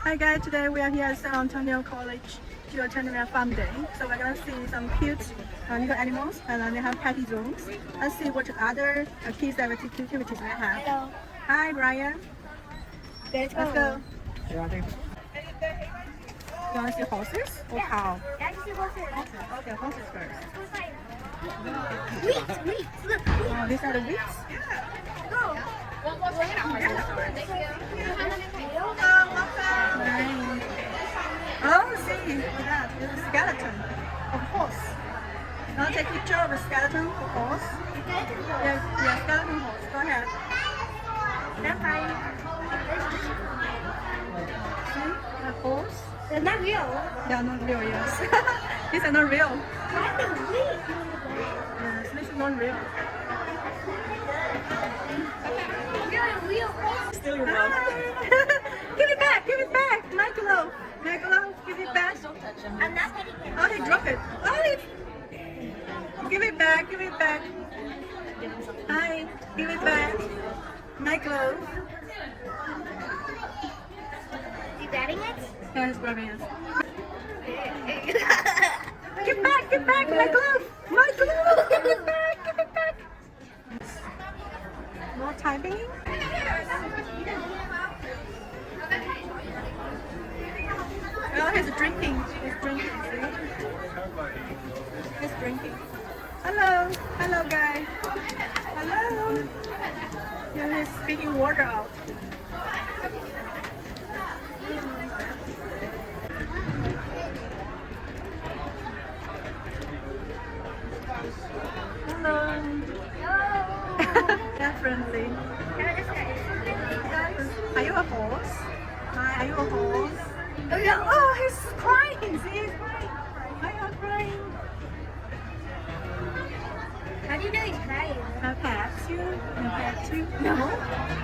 Hi guys, today we are here at San Antonio College to attend their farm day. So we're gonna see some cute little animals and they have petty zones. Let's see what other kids activities they have. Hello. Hi Brian. Let's go. You wanna see horses or cow? Let's see horses. Okay, horses first. Wheat. Look. Oh, these are the wheats? Go. Oh, see, look at that. It's a skeleton of horse. I'll take a picture of a skeleton of horse. Yeah, skeleton horse. Go ahead. That's fine. See, a horse. They're not real. They are not real, yes. These are not real. Why are they real? Yes, this is not real. Real. Still your mouth. Give it back, Michael, give it back. I'm not petting him. Oh, he dropped it. Give it back. Hi, give it back. Michael. You grabbing it? Yeah, he's grabbing it. Give back, Michael. Give it back. More typing. Oh, he's drinking. He's drinking. Hello, guy. Hello. Yeah, he's spitting water out. Hello. They're friendly. Are you a horse? Hi, are you a horse? Oh, yeah. Oh, he's crying. See, he's crying. Why are you crying? How do you know he's crying? I pet you. I pet you. No. I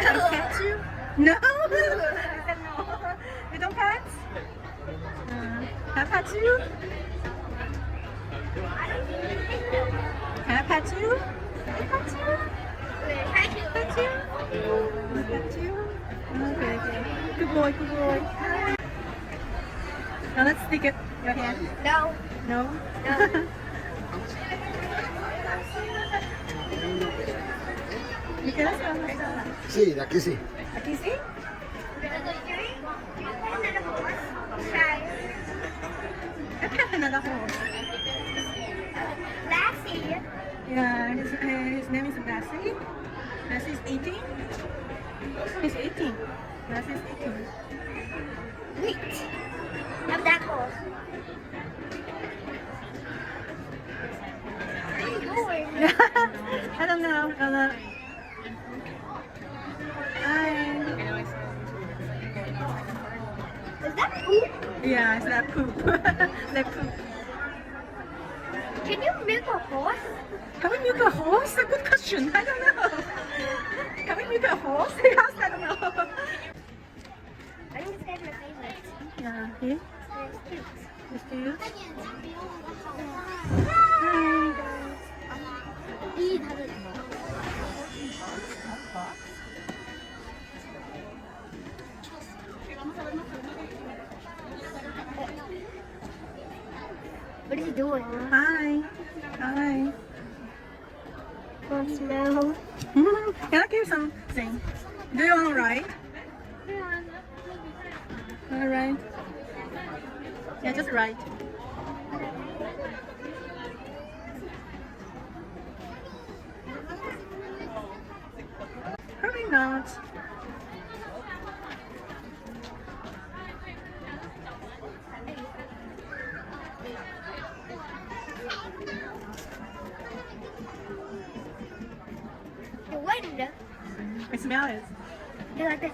No. pet you. No. I said no. You don't pet? Can I pet you? Can I pet you? Pet you? Okay. Good boy. Now let's stick it in your hand. No. No? ¿Y qué les va? Sí, de aquí sí. ¿Aquí sí? I pet another horse. Lassie. Yeah, his name is Bessie. Bessie's eating. He's eating. Bessie's eating. Wheat. Of that horse. What are you doing? I don't know. Is that poop? Yeah, it's that poop. That poop. Can you milk a horse? Can we milk a horse? A good question. I don't know. Can we milk a horse? Yes, I don't know. I think this guy's my favorite. Yeah, he? It's cute. It's cute. Hi. What is he doing? Hi. Want smell? Can I give you something? Do you want to ride? Want to ride? Yeah, just ride. Probably not. The wind. I smell it. You like this?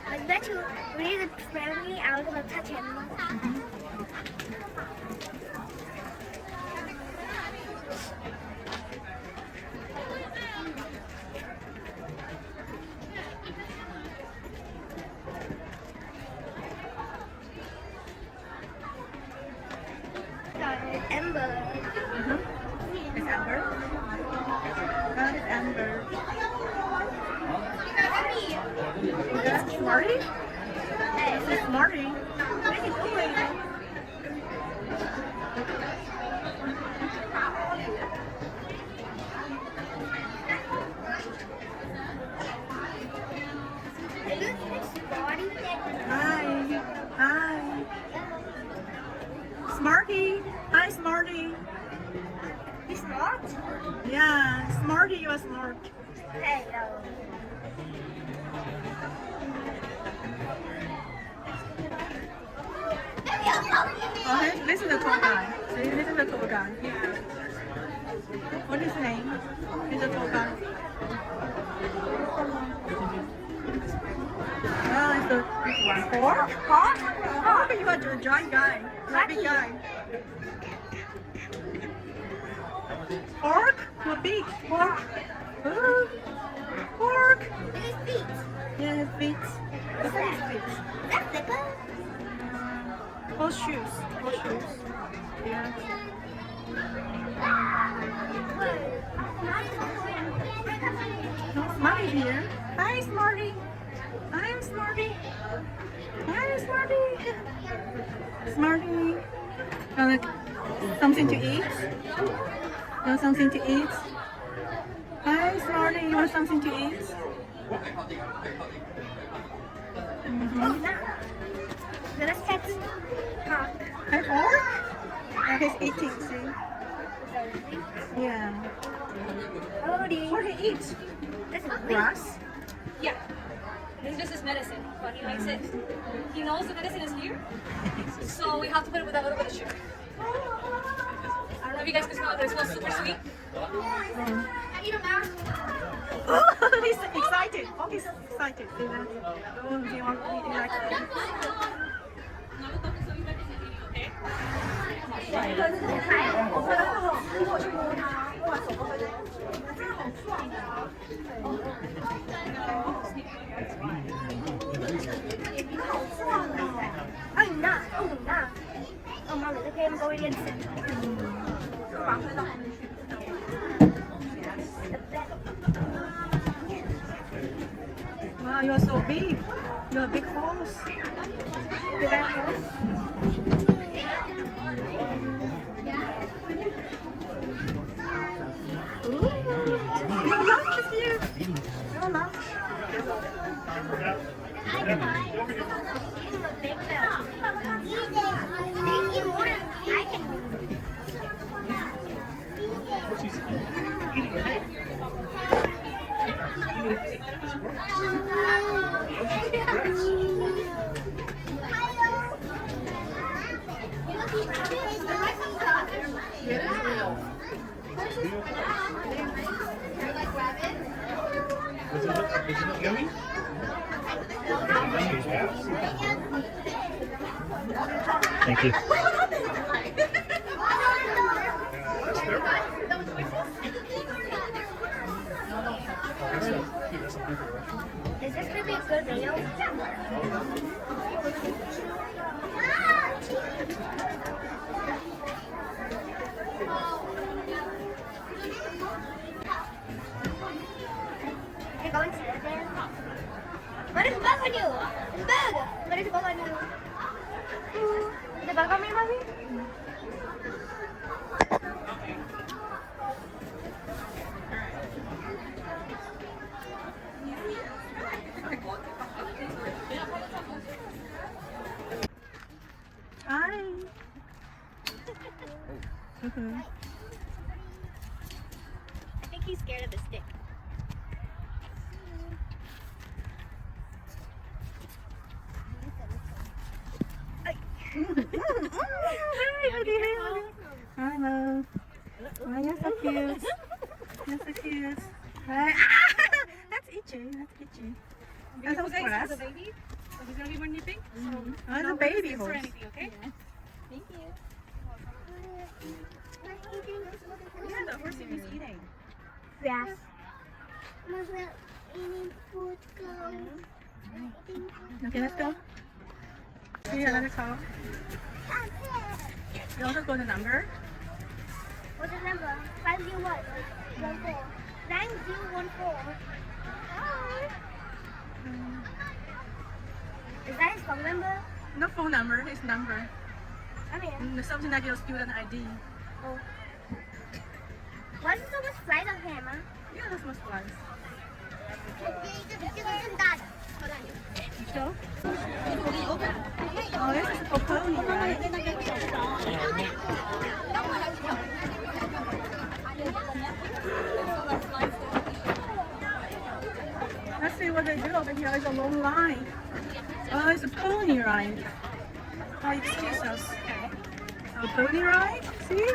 I bet you when he's smelling me, I was gonna touch him. Ember. It's Amber. It's Amber. Smarty? This is Smarty. What is he doing? Hi. Hi. Smarty. Hi, Smarty. You smart? Yeah, Smarty, you are smart. Hello. Oh, hey, this is the tall guy. See, this is the tall guy. What is his name? He's a tall guy. Oh, it's the pork? Pork? Pork, you are a giant guy. You're a big guy. Pork? You're big. Pork. Ooh. Pork. It is feet. Yeah, his feet. Look at his feet. That's slipper. Horseshoes. Horseshoes. Yeah. No, Smarty here. Hi, Smarty. I'm Smarty. Hi, Smarty. Smarty. Something to eat? You want something to eat? Hi, Smarty. You want something to eat? Let's catch pork. Hi, pork? Oh, he's eating, see? Yeah. Oh, do What do he eat? This is Grass? Yeah. This is just his medicine, but he likes it. He knows the medicine is here, so we have to put it with a little bit of sugar. I don't know if you guys can smell it, but it smells super sweet. Oh, he's excited. Oh, he's excited. See that? Oh, he wants to eat like Oh, Mommy, look at him going in. Wow, you're so big. You're a big horse. Ooh, your lunch is here. Your lunch. Thank you. Is this gonna be a good meal? You're going to sit there? What is bug on you? It's bug! What is bug on you? The bug on me, Mommy? Hi. I think he's scared of the stick. Hello. Oh, you're so cute. You're so cute. Hi. That's itchy. That's itchy. That's Because some grass. he's a baby, so he's gonna be more nipping. So Oh, it's a no baby resistance or horse. anything, okay? Thank you. Yeah, the horse is eating. Grass. Eating food Okay, let's go. See another car. You also go the number. What's the number? 501. 9014. Hi. phone number? No phone number, his number. I mean, Something like your student ID. oh. Why is there so much flies on him, huh? Yeah, that's much fun. So? Oh, this is for pony, right? Let's see what they do over here. It's a long line. Oh, it's a pony ride. Oh, excuse us. A pony ride? See?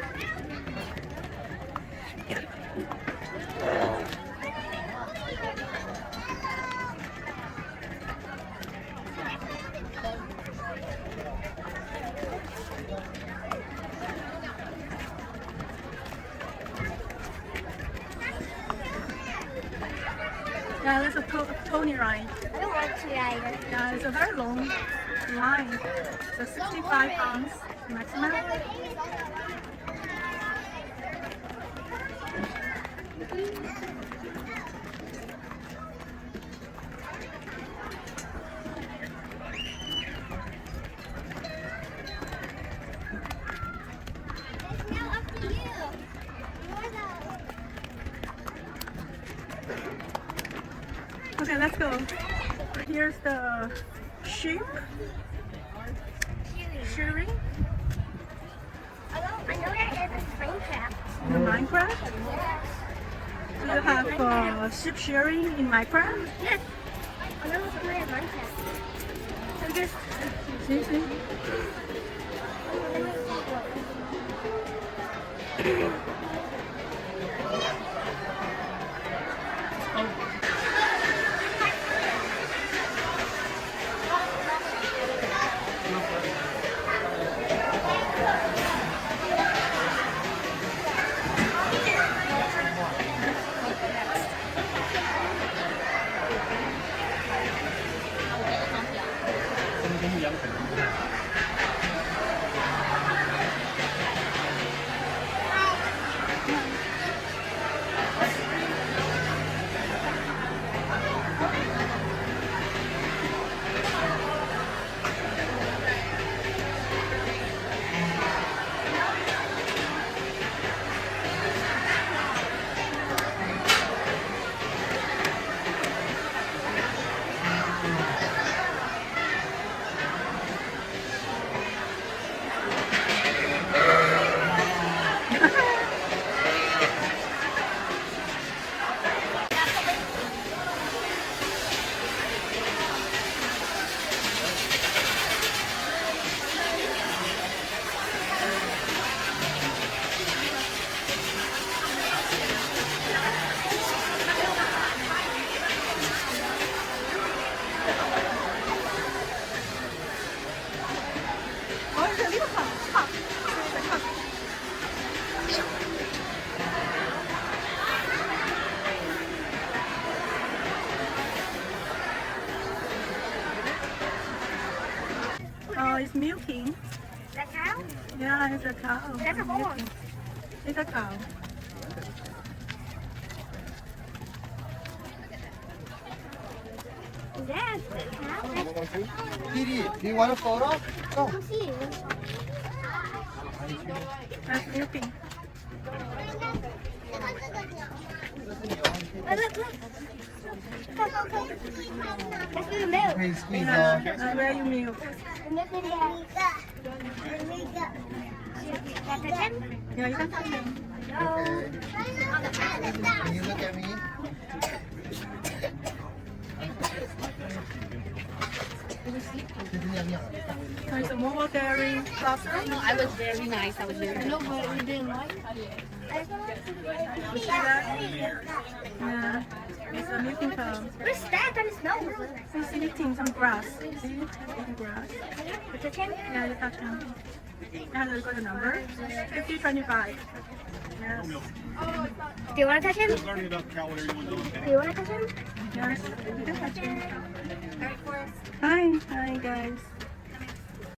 Yeah, there's a pony ride. I don't want to either. Yeah, it's a very long line. It's 65 pounds maximum. It's now up to you. Okay, let's go. Here's the sheep shearing I know that is a Minecraft. in Minecraft. Yes. Do you have sheep shearing in Minecraft? Yes. I know it's playing Minecraft. I guess. See? Oh, it's a little cup. It's a cup. Oh, it's milking. That cow? Yeah, it's a cow. That's a horse. It's a cow. That's the cow. Kitty, do you want a photo? Go. Come see you. That's milking. Oh, look. Go. Let's do the milk. Hey, squeeze Yeah, where you milk? In this video. That's a 10. Yeah, you can touch it. No. Can you look at me? There's a mobile dairy classroom. I was very nice. I was very nice. Nobody we didn't like. You see that? Yeah, it's a milking cow. What's that? That is no. It's eating some grass. See? Eating grass. It's a 10. Yeah, you touch him. And you got the number. 5025. Yes. Do you want to touch him? Do you want to touch him? Yes. You can touch him. Hi. Hi, guys.